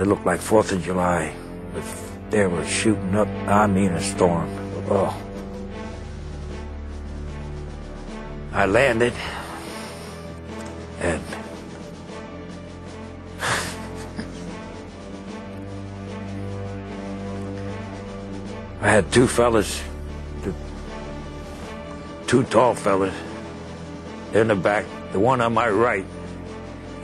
it looked like 4th of July. They were shooting up, I mean a storm. Oh. I landed, and I had two fellas, two tall fellas in the back. The one on my right,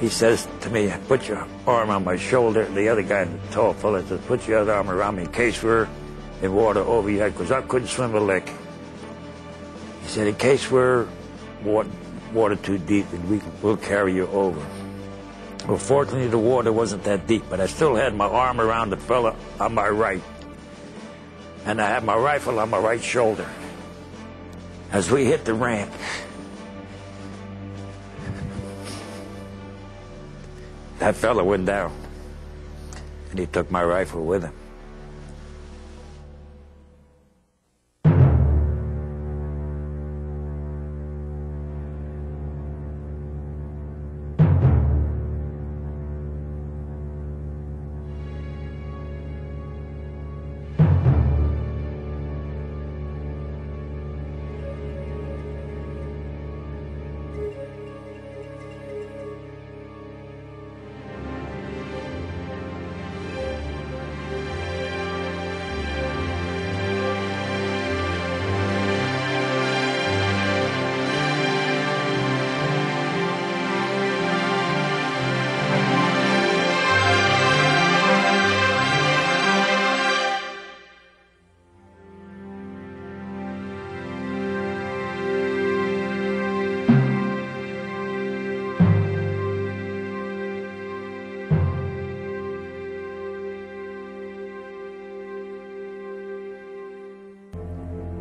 he says to me, put your arm on my shoulder. The other guy, the tall fella, says, put your other arm around me in case we're in water over your head, because I couldn't swim a lick. He said, in case we're water too deep, and we'll carry you over. Well, fortunately, the water wasn't that deep, but I still had my arm around the fella on my right. And I had my rifle on my right shoulder. As we hit the ramp, that fella went down, and he took my rifle with him.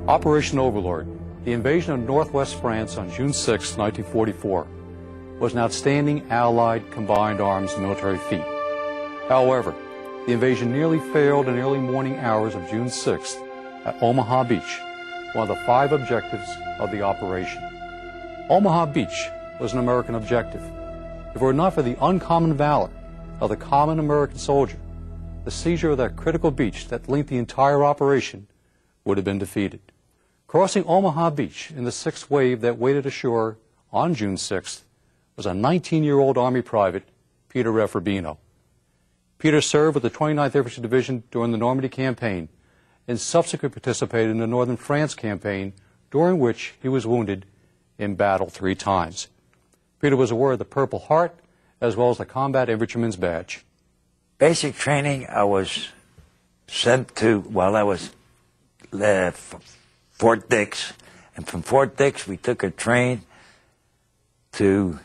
Operation Overlord, the invasion of northwest France on June 6, 1944, was an outstanding Allied combined arms military feat. However, the invasion nearly failed in the early morning hours of June 6th at Omaha Beach, one of the 5 objectives of the operation. Omaha Beach was an American objective. If it were not for the uncommon valor of the common American soldier, the seizure of that critical beach that linked the entire operation would have been defeated. Crossing Omaha Beach in the 6th wave that waded ashore on June 6th was a 19-year-old Army private, Peter F. Rubino. Peter served with the 29th Infantry Division during the Normandy campaign and subsequently participated in the Northern France campaign, during which he was wounded in battle 3 times. Peter was awarded the Purple Heart as well as the Combat Infantryman's Badge. Basic training, I was sent to, while I was Fort Dix, and from Fort Dix we took a train to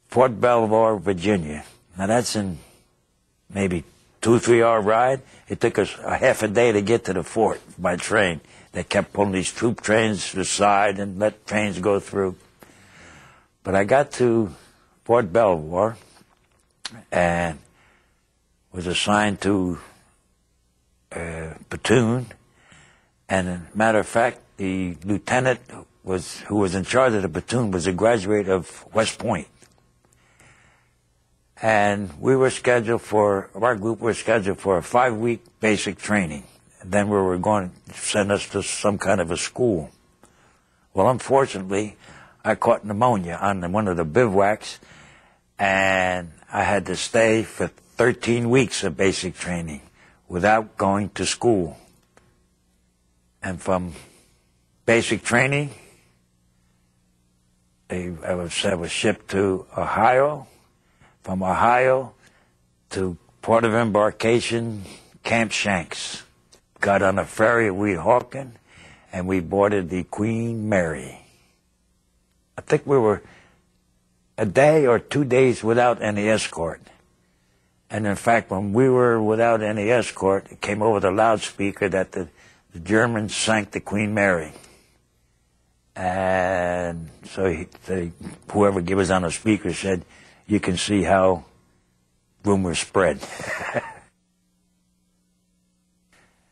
Fort Belvoir, Virginia. Now that's in maybe 2-3 hour ride. It took us a half a day to get to the fort by train. They kept pulling these troop trains to the side and let trains go through. But I got to Fort Belvoir and was assigned to a platoon. And as a matter of fact, the lieutenant who was in charge of the platoon was a graduate of West Point. And we were scheduled for, our group was scheduled for a 5-week basic training. And then we were going to send us to some kind of a school. Well, unfortunately, I caught pneumonia on one of the bivouacs, and I had to stay for 13 weeks of basic training without going to school. And from basic training, I was shipped to Ohio. From Ohio to port of embarkation, Camp Shanks. Got on a ferry at Weehawken, and we boarded the Queen Mary. I think we were a day or 2 days without any escort. And in fact, when we were without any escort, it came over the loudspeaker that the Germans sank the Queen Mary. And so whoever gave us on the speaker said, you can see how rumors spread.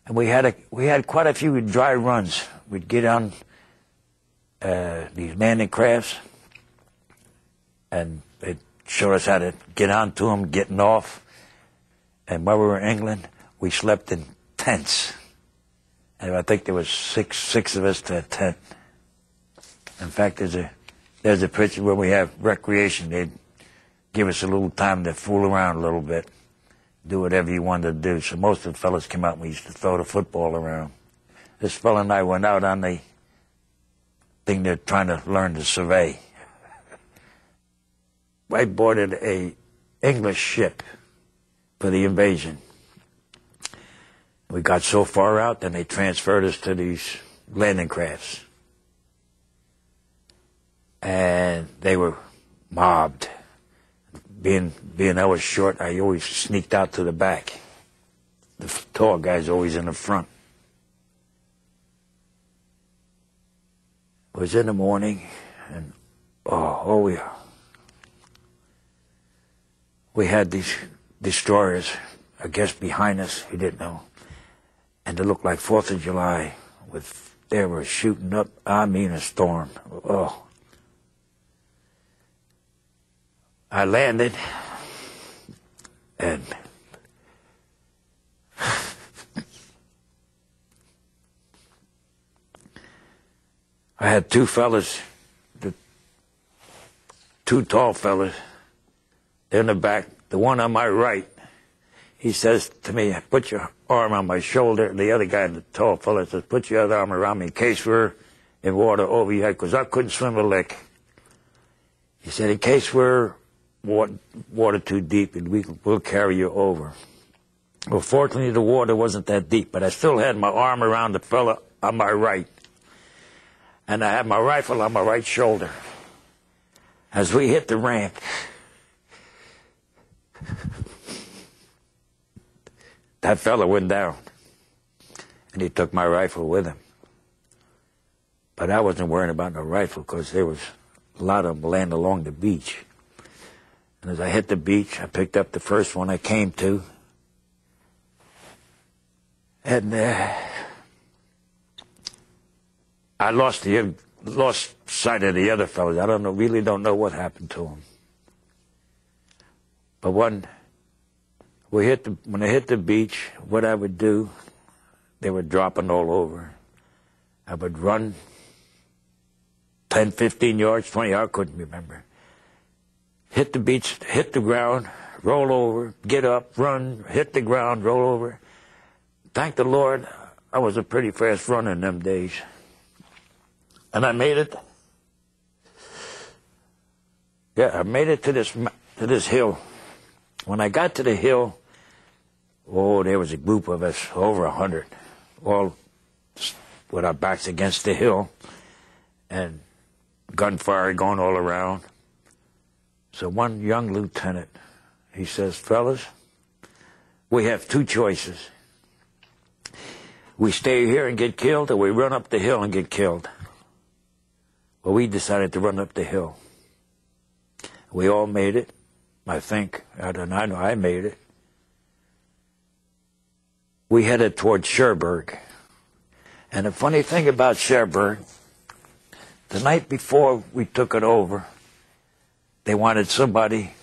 And we had quite a few dry runs. We'd get on these landing crafts, and they'd show us how to get onto them, getting off. And while we were in England, we slept in tents. And I think there was six of us to a tent. In fact, there's a picture where we have recreation. They'd give us a little time to fool around a little bit, do whatever you wanted to do. So most of the fellas came out and we used to throw the football around. This fella and I went out on the thing they're trying to learn to survey. I boarded a English ship for the invasion. We got so far out, then they transferred us to these landing crafts. And they were mobbed. Being I was short, I always sneaked out to the back. The tall guy's always in the front. It was in the morning, and we had these destroyers, I guess, behind us. We didn't know. And it looked like 4th of July. They were shooting up, I mean a storm. Oh. I landed, and I had two fellas, two tall fellas in the back. The one on my right, he says to me, put your arm on my shoulder. And the other guy, the tall fella, says, put your other arm around me in case we're in water over your head, because I couldn't swim a lick. He said, in case we're water too deep, and we'll carry you over. Well, fortunately, the water wasn't that deep, but I still had my arm around the fella on my right. And I had my rifle on my right shoulder. As we hit the ramp, that fella went down, and he took my rifle with him. But I wasn't worrying about no rifle, because there was a lot of them laying along the beach. And as I hit the beach, I picked up the first one I came to. And I lost sight of the other fellows. I really don't know what happened to them. But when I hit the beach, what I would do, they were dropping all over. I would run 10, 15 yards, 20 yards, I couldn't remember. Hit the beach, hit the ground, roll over, get up, run, hit the ground, roll over. Thank the Lord, I was a pretty fast runner in them days. And I made it. Yeah, I made it to this hill. When I got to the hill, there was a group of us, over 100, all with our backs against the hill, and gunfire going all around. So one young lieutenant, he says, fellas, we have two choices. We stay here and get killed, or we run up the hill and get killed. Well, we decided to run up the hill. We all made it, I think. I know I made it. We headed toward Cherbourg. And the funny thing about Cherbourg, the night before we took it over, they wanted somebody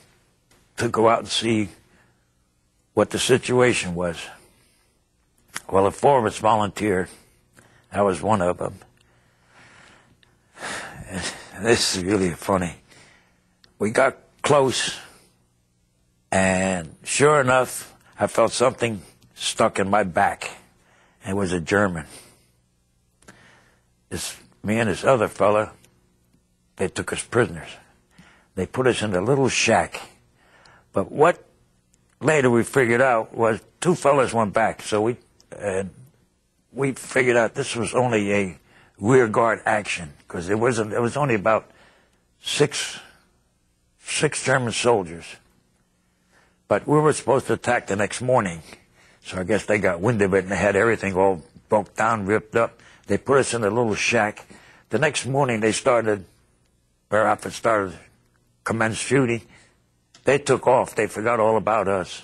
to go out and see what the situation was. Well, the four of us volunteered. I was one of them. And this is really funny. We got close, and sure enough, I felt something stuck in my back. It was a German. Me and this other fella, they took us prisoners. They put us in a little shack. But what later we figured out was two fellas went back. So we figured out this was only a rear guard action, because it was only about six German soldiers. But we were supposed to attack the next morning. So I guess they got wind of it and they had everything all broke down, ripped up. They put us in a little shack. The next morning our outfit commenced shooting. They took off. They forgot all about us.